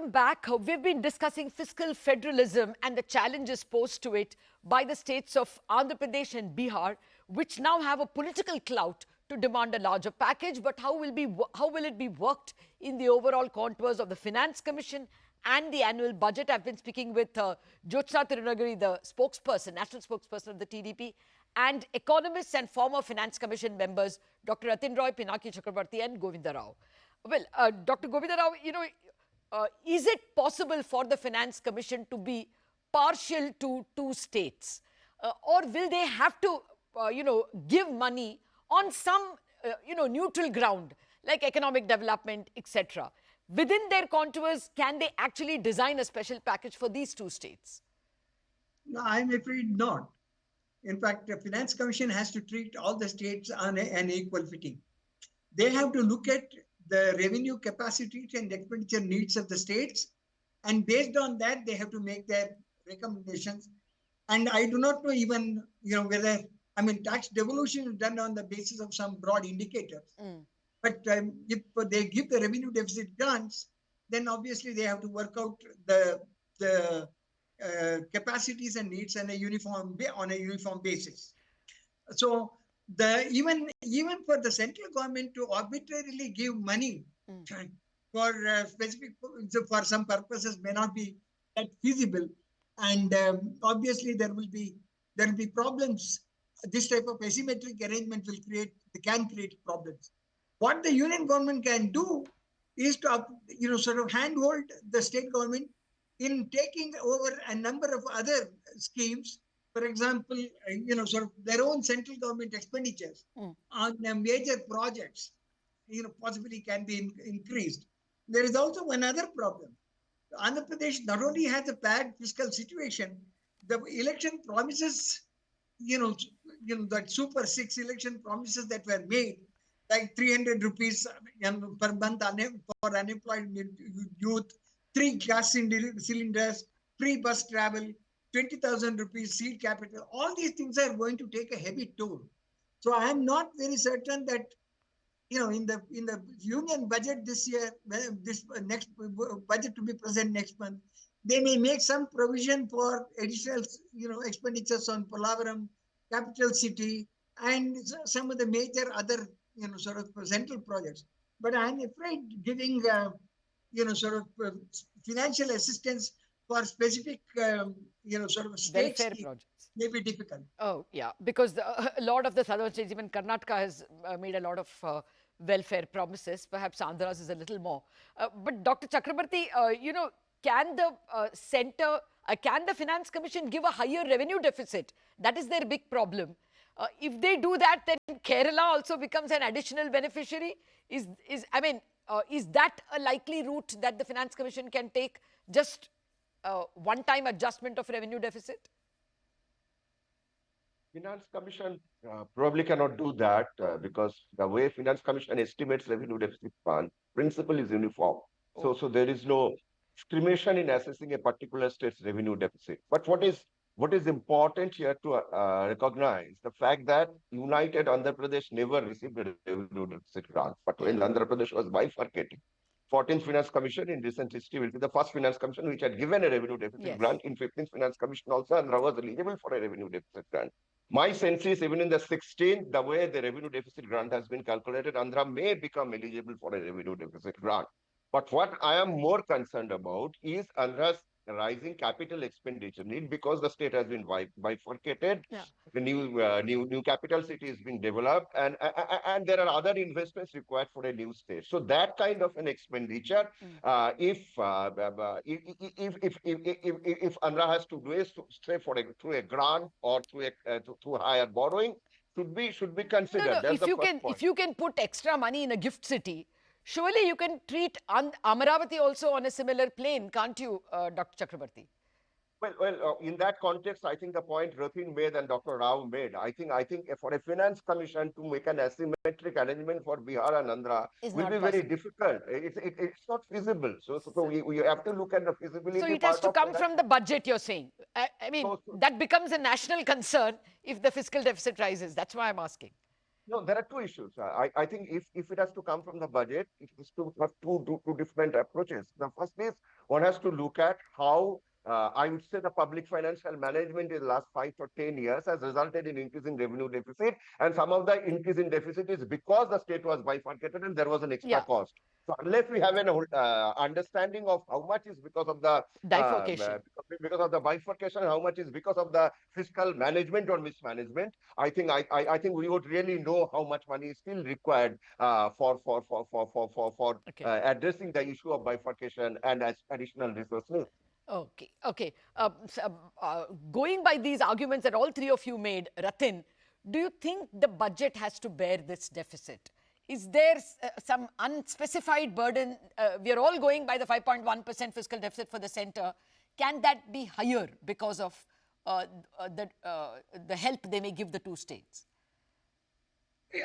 Welcome back. We've been discussing fiscal federalism and the challenges posed to it by the states of Andhra Pradesh and Bihar, which now have a political clout to demand a larger package. But how will it be worked in the overall contours of the Finance Commission and the annual budget? I've been speaking with Jyothsna Tirunagari, the spokesperson, national spokesperson of the TDP, and economists and former Finance Commission members, Dr. Rathin, Pinaki, Chakraborty, and Govinda. Well, Dr. Govinda, is it possible for the Finance Commission to be partial to two states? Or will they have to, give money on some, neutral ground, like economic development, etc.? Within their contours, can they actually design a special package for these two states? No, I'm afraid not. In fact, the Finance Commission has to treat all the states on an equal footing. They have to look at the revenue capacity and expenditure needs of the states, and based on that, they have to make their recommendations. And I do not know even, whether, tax devolution is done on the basis of some broad indicators. But if they give the revenue deficit grants, then obviously they have to work out the capacities and needs on a uniform basis. So even for the central government to arbitrarily give money for for some purposes may not be that feasible, and obviously there will be problems. This type of asymmetric arrangement can create problems. What the union government can do is to sort of handhold the state government in taking over a number of other schemes. For example, sort of their own central government expenditures on major projects, possibly can be increased. There is also another problem. Andhra Pradesh not only has a bad fiscal situation, the election promises, that Super 6 election promises that were made, like 300 rupees per month for unemployed youth, 3 gas cylinders, free bus travel, 20,000 rupees seed capital. All these things are going to take a heavy toll. So I am not very certain that, in the union budget this year, this next budget to be present next month, they may make some provision for additional, expenditures on Polavaram, capital city, and some of the major other, sort of central projects. But I'm afraid giving, financial assistance for specific, sort of state projects may be difficult. Oh, yeah, because a lot of the southern states, even Karnataka has made a lot of welfare promises. Perhaps Andhra's is a little more. But Dr. Chakraborty, can the can the Finance Commission give a higher revenue deficit? That is their big problem. If they do that, then Kerala also becomes an additional beneficiary. Is that a likely route that the Finance Commission can take? Just one-time adjustment of revenue deficit? Finance Commission probably cannot do that because the way Finance Commission estimates revenue deficit fund principle is uniform. So there is no discrimination in assessing a particular state's revenue deficit. But what is important here to recognize the fact that United Andhra Pradesh never received a revenue deficit grant, but when Andhra Pradesh was bifurcating, 14th Finance Commission in recent history will be the first Finance Commission which had given a revenue deficit grant. In 15th Finance Commission also, Andhra was eligible for a revenue deficit grant. My sense is even in the 16th, the way the revenue deficit grant has been calculated, Andhra may become eligible for a revenue deficit grant. But what I am more concerned about is Andhra's rising capital expenditure need because the state has been bifurcated. The new capital city is being developed, and there are other investments required for a new state. So that kind of an expenditure, if Andhra has to do it, say through a grant or through higher borrowing, should be considered. No. If you can put extra money in a gift city, surely you can treat Amaravati also on a similar plane, can't you, Dr. Chakraborty? Well, in that context, I think the point Rathin made and Dr. Rao made, I think for a Finance Commission to make an asymmetric arrangement for Bihar and Andhra will be very difficult. It's not feasible. So we have to look at the feasibility. So it has to come from the budget, you're saying. That becomes a national concern if the fiscal deficit rises. That's why I'm asking. No, there are two issues. I think if it has to come from the budget, it has to have two different approaches. The first is one has to look at how I would say the public financial management in the last 5 or 10 years has resulted in increasing revenue deficit, and some of the increase in deficit is because the state was bifurcated and there was an extra Yeah, cost. So unless we have an understanding of how much is because of the bifurcation. because of the bifurcation, how much is because of the fiscal management or mismanagement, I think we would really know how much money is still required for Okay. addressing the issue of bifurcation and as additional resources. Okay, okay. Going by these arguments that all three of you made, Rathin, do you think the budget has to bear this deficit? Is there some unspecified burden? We are all going by the 5.1% fiscal deficit for the centre. Can that be higher because of the help they may give the two states?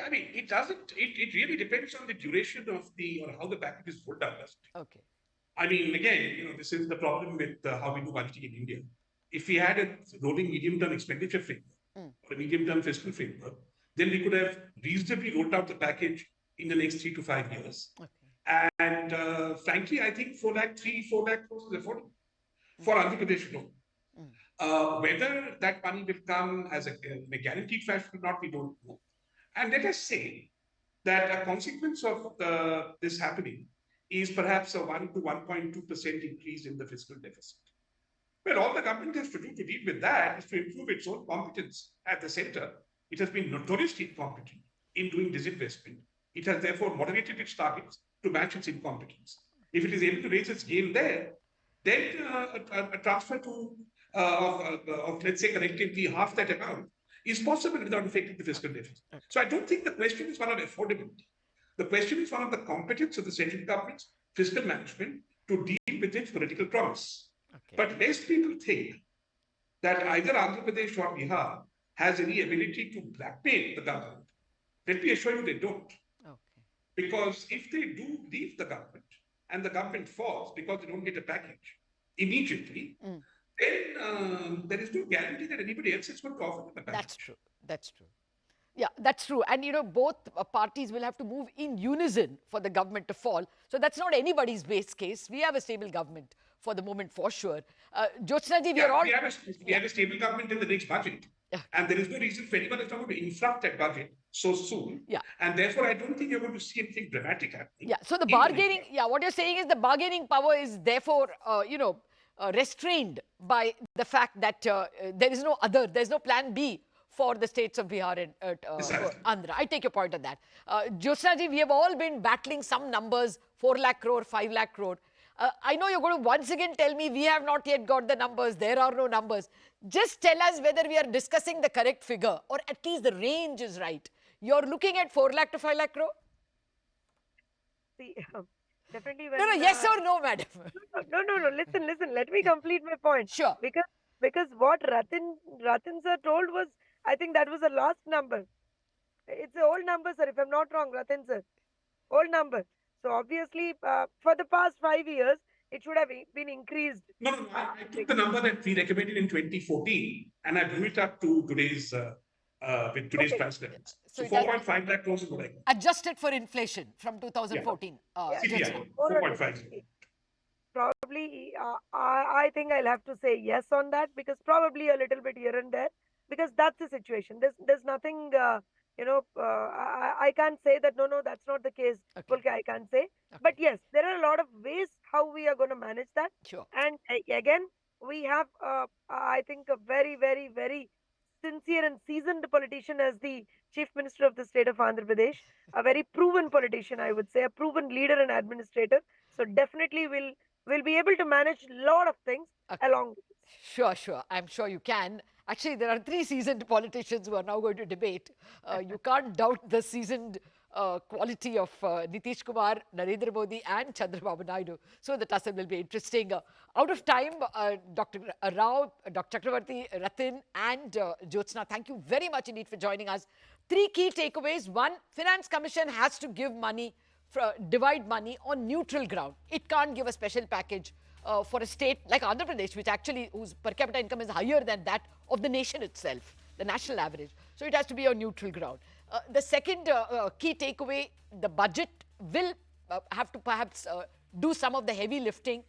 I mean, it doesn't, it really depends on the duration of or how the package is rolled out. Okay. I mean, again, this is the problem with how we do budgeting in India. If we had a rolling medium-term expenditure framework or a medium-term fiscal framework, then we could have reasonably rolled out the package in the next 3 to 5 years. Okay. And frankly, I think 4 lakh crores is affordable for Andhra Pradesh alone. Whether that money will come as in a guaranteed fashion or not, we don't know. And let us say that a consequence of this happening is perhaps a 1 to 1.2% increase in the fiscal deficit. Well, all the government has to do to deal with that is to improve its own competence at the center. It has been notoriously incompetent in doing disinvestment. It has therefore moderated its targets to match its incompetence. If it is able to raise its game there, then a transfer of let's say collectively half that amount is possible without affecting the fiscal deficit. So I don't think the question is one of affordability. The question is one of the competence of the central government's fiscal management to deal with its political promise. Okay. But lest people think that either Andhra Pradesh or Bihar has any ability to blackmail the government, let me assure you they don't. Okay. Because if they do leave the government and the government falls because they don't get a package immediately, then there is no guarantee that anybody else is going to offer them a package. That's true. That's true. Yeah, that's true. And, both parties will have to move in unison for the government to fall. So that's not anybody's base case. We have a stable government for the moment, for sure. Jyothsna ji, we are all... We have a stable government in the next budget. Yeah. And there is no reason for anyone to inflate that budget so soon. Yeah. And therefore, I don't think you're going to see anything dramatic happening. Yeah, so the bargaining, what you're saying is the bargaining power is therefore, restrained by the fact that there's no plan B for the states of Bihar and Andhra. I take your point on that. Jyothsna ji, we have all been battling some numbers, 4 lakh crore, 5 lakh crore. I know you're going to once again tell me we have not yet got the numbers, there are no numbers. Just tell us whether we are discussing the correct figure or at least the range is right. You're looking at 4 lakh to 5 lakh crore? See, definitely when... No, yes or no, madam? No. Listen. Let me complete my point. Sure. Because what Rathin sir told was, I think that was the last number. It's an old number, sir, if I'm not wrong, Rathin sir. Old number. So obviously, for the past 5 years, it should have been increased. No. I took the number that we recommended in 2014 and I blew it up to today's with today's price levels. So 4.5 lakh crores is what I got. Adjusted for inflation from 2014. CPI, 4.5. Probably, I think I'll have to say yes on that, because probably a little bit here and there, because that's the situation. There's nothing, I can't say that, no, that's not the case. Okay, I can't say. Okay. But yes, there are a lot of ways how we are going to manage that. Sure. And again, we have, I think, a very, very, very sincere and seasoned politician as the Chief Minister of the state of Andhra Pradesh, a very proven politician, I would say, a proven leader and administrator. So definitely we'll be able to manage a lot of things along with this. Sure. I'm sure you can. Actually, there are 3 seasoned politicians who are now going to debate. You can't doubt the seasoned quality of Nitish Kumar, Narendra Modi and Chandrababu Naidu. So the tussle will be interesting. Out of time, Dr. Rao, Dr. Chakraborty, Rathin and Jyothsna, thank you very much indeed for joining us. 3 key takeaways. 1, Finance Commission has to give money, divide money on neutral ground. It can't give a special package for a state like Andhra Pradesh, whose per capita income is higher than that of the nation itself, the national average. So it has to be on neutral ground. The second key takeaway, the budget will have to perhaps do some of the heavy lifting,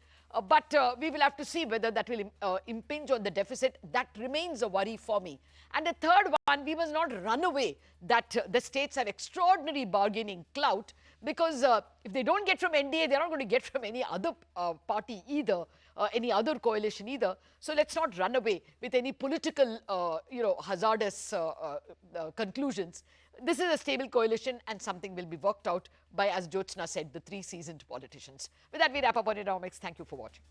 but we will have to see whether that will impinge on the deficit. That remains a worry for me. And the third one, we must not run away that the states have extraordinary bargaining clout, because if they don't get from NDA, they're not going to get from any other party either, any other coalition either. So let's not run away with any political, hazardous conclusions. This is a stable coalition, and something will be worked out by, as Jyothsna said, the three seasoned politicians. With that, we wrap up on Indianomics. Thank you for watching.